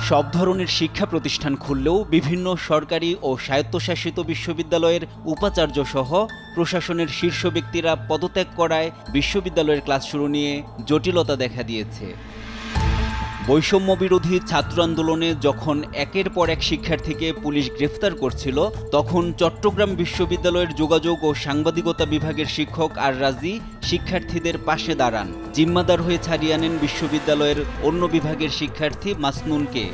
সব ধরনের শিক্ষা প্রতিষ্ঠান খুললেও বিভিন্ন সরকারি ও স্বায়ত্তশাসিত বিশ্ববিদ্যালয়ের উপাচার্য সহ প্রশাসনের শীর্ষ ব্যক্তিরা পদত্যাগ করায় বিশ্ববিদ্যালয়ের ক্লাস শুরু নিয়ে জটিলতা দেখা দিয়েছে। বৈষম্য বিরোধী ছাত্র আন্দোলনে যখন একের পর এক শিক্ষার্থীকে পুলিশ গ্রেফতার করছিল, তখন চট্টগ্রাম বিশ্ববিদ্যালয়ের যোগাযোগ ও সাংবাদিকতা বিভাগের শিক্ষক আর রাজি শিক্ষার্থীদের পাশে দাঁড়ান। জিম্মাদার হয়ে ছাড়িয়ে আনেন বিশ্ববিদ্যালয়ের অন্য বিভাগের শিক্ষার্থী মাসনুনকে।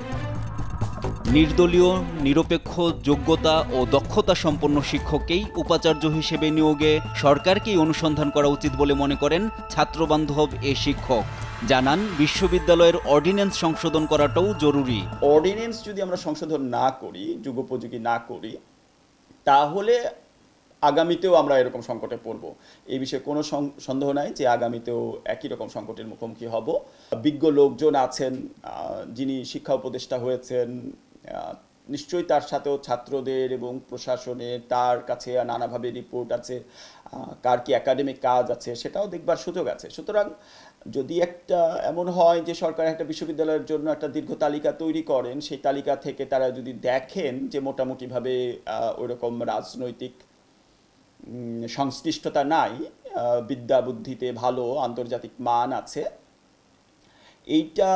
নির্দলীয়, নিরপেক্ষ, যোগ্যতা ও দক্ষতা সম্পন্ন শিক্ষককেই উপাচার্য হিসেবে নিয়োগে সরকারকেই অনুসন্ধান করা উচিত বলে মনে করেন ছাত্রবান্ধব এ শিক্ষক। জানান, বিশ্ববিদ্যালয়ের অর্ডিন্যান্স সংশোধন করাটাও জরুরি। অর্ডিন্যান্স যদি আমরা সংশোধন না করি, যুগোপযোগী না করি, তাহলে আগামীতেও আমরা এরকম সংকটে পড়ব। এই বিষয়ে কোনো সন্দেহ নাই যে আগামীতেও একই রকম সংকটের মুখোমুখি হব। বিজ্ঞ লোকজন আছেন যিনি শিক্ষা উপদেষ্টা হয়েছেন, নিশ্চয়ই তার সাথেও ছাত্রদের এবং প্রশাসনের তার কাছে নানাভাবে রিপোর্ট আছে, কার কি একাডেমিক কাজ আছে সেটাও দেখবার সুযোগ আছে। সুতরাং যদি একটা এমন হয় যে সরকার একটা বিশ্ববিদ্যালয়ের জন্য একটা দীর্ঘ তালিকা তৈরি করেন, সেই তালিকা থেকে তারা যদি দেখেন যে মোটামুটিভাবে ওইরকম রাজনৈতিক সংশ্লিষ্টতা নাই, বিদ্যা বুদ্ধিতে ভালো, আন্তর্জাতিক মান আছে, এইটা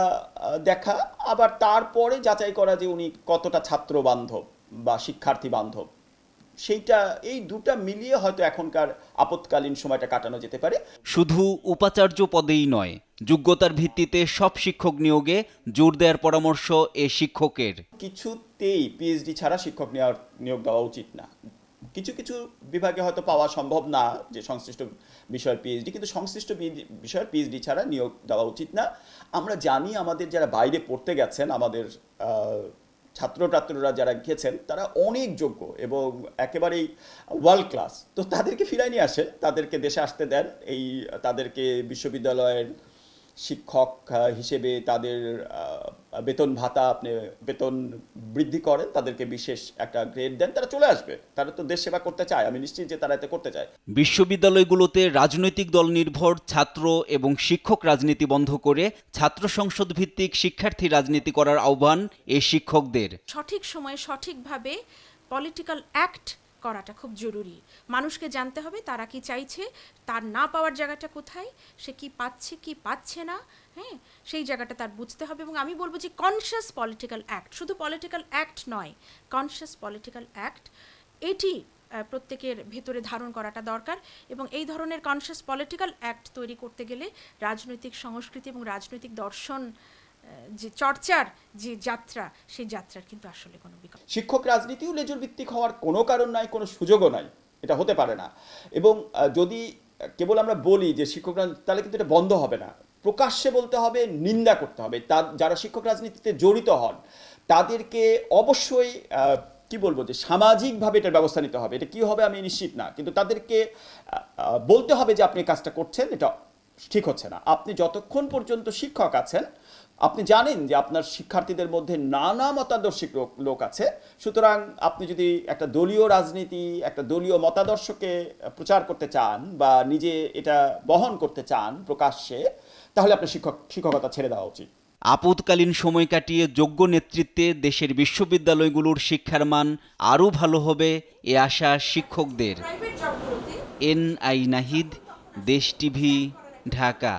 দেখা, আবার তারপরে যাচাই করা যে উনি কতটা ছাত্র বান্ধব বা শিক্ষার্থী বান্ধব, সেইটা, এই দুটা মিলিয়ে হয়তো এখনকার আপৎকালীন সময়টা কাটানো যেতে পারে। শুধু উপাচার্য পদেই নয়, যোগ্যতার ভিত্তিতে সব শিক্ষক নিয়োগে জোর দেওয়ার পরামর্শ এ শিক্ষকের। কিছুতেই পিএইচডি ছাড়া শিক্ষক নিয়োগ দেওয়া উচিত না। কিছু কিছু বিভাগে হয়তো পাওয়া সম্ভব না যে সংশ্লিষ্ট বিষয়ের পিএইচডি, কিন্তু সংশ্লিষ্ট বিষয়ের পিএইচডি ছাড়া নিয়োগ দেওয়া উচিত না। আমরা জানি আমাদের যারা বাইরে পড়তে গেছেন, আমাদের ছাত্রছাত্রীরা যারা গেছেন, তারা অনেক যোগ্য এবং একেবারেই ওয়ার্ল্ড ক্লাস। তো তাদেরকে ফিরাই নিয়ে আসেন, তাদেরকে দেশে আসতে দেন, তাদেরকে বিশ্ববিদ্যালয়ের শিক্ষক হিসেবে তাদের বেতন ভাতা, আপনি বেতন বৃদ্ধি করেন, তাদেরকে বিশেষ একটা গ্রেড দেন, তারা চলে আসবে। তারা তো দেশ সেবা করতে চায়, আমি নিশ্চিত যে তারা এতে করতে চায়। বিশ্ববিদ্যালয়গুলোতে রাজনৈতিক দল নির্ভর ছাত্র এবং শিক্ষক রাজনীতি বন্ধ করে ছাত্র সংসদ ভিত্তিক শিক্ষার্থী রাজনীতি করার আহ্বান এই শিক্ষকদের। সঠিক সময়ে সঠিকভাবে পলিটিক্যাল অ্যাক্ট করাটা খুব জরুরি। মানুষকে জানতে হবে তারা কি চাইছে, তার না পাওয়ার জায়গাটা কোথায়, সে কি পাচ্ছে কি পাচ্ছে না, হ্যাঁ, সেই জায়গাটা তার বুঝতে হবে। এবং আমি বলবো যে কনশাস পলিটিক্যাল অ্যাক্ট, শুধু পলিটিক্যাল অ্যাক্ট নয়, কনশাস পলিটিক্যাল অ্যাক্ট, এটি প্রত্যেকের ভেতরে ধারণ করাটা দরকার। এবং এই ধরনের কনশাস পলিটিক্যাল অ্যাক্ট তৈরি করতে গেলে রাজনৈতিক সংস্কৃতি এবং রাজনৈতিক দর্শন যে চর্চার যে যাত্রা, সেই যাত্রার কিন্তু আসলে কোনো বিকল্প। শিক্ষক রাজনীতিও লেজুর ভিত্তিক হওয়ার কোনো কারণ নাই, কোনো সুযোগও নাই, এটা হতে পারে না। এবং যদি কেবল আমরা বলি যে শিক্ষক রাজনীতি, তাহলে কিন্তু এটা বন্ধ হবে না। প্রকাশ্যে বলতে হবে, নিন্দা করতে হবে। যারা শিক্ষক রাজনীতিতে জড়িত হন তাদেরকে অবশ্যই কি বলবো যে সামাজিকভাবে এটার ব্যবস্থা নিতে হবে। এটা কি হবে আমি নিশ্চিত না, কিন্তু তাদেরকে বলতে হবে যে আপনি কাজটা করছেন, এটা ঠিক হচ্ছে না। আপনি যতক্ষণ পর্যন্ত শিক্ষক আছেন, আপনি জানেন যে আপনার শিক্ষার্থীদের মধ্যে নানা মতাদর্শী লোক আছে। সুতরাং আপনি যদি একটা দলীয় রাজনীতি, একটা দলীয় মতাদর্শকে প্রচার করতে চান বা নিজে এটা বহন করতে চান প্রকাশ্যে, তাহলে আপনার শিক্ষকতা ছেড়ে দেওয়া উচিত। আপদকালীন সময় কাটিয়ে যোগ্য নেতৃত্বে দেশের বিশ্ববিদ্যালয়গুলোর শিক্ষার মান আরও ভালো হবে এ আশা শিক্ষকদের। NI নাহিদ, দেশ টিভি, ঢাকা।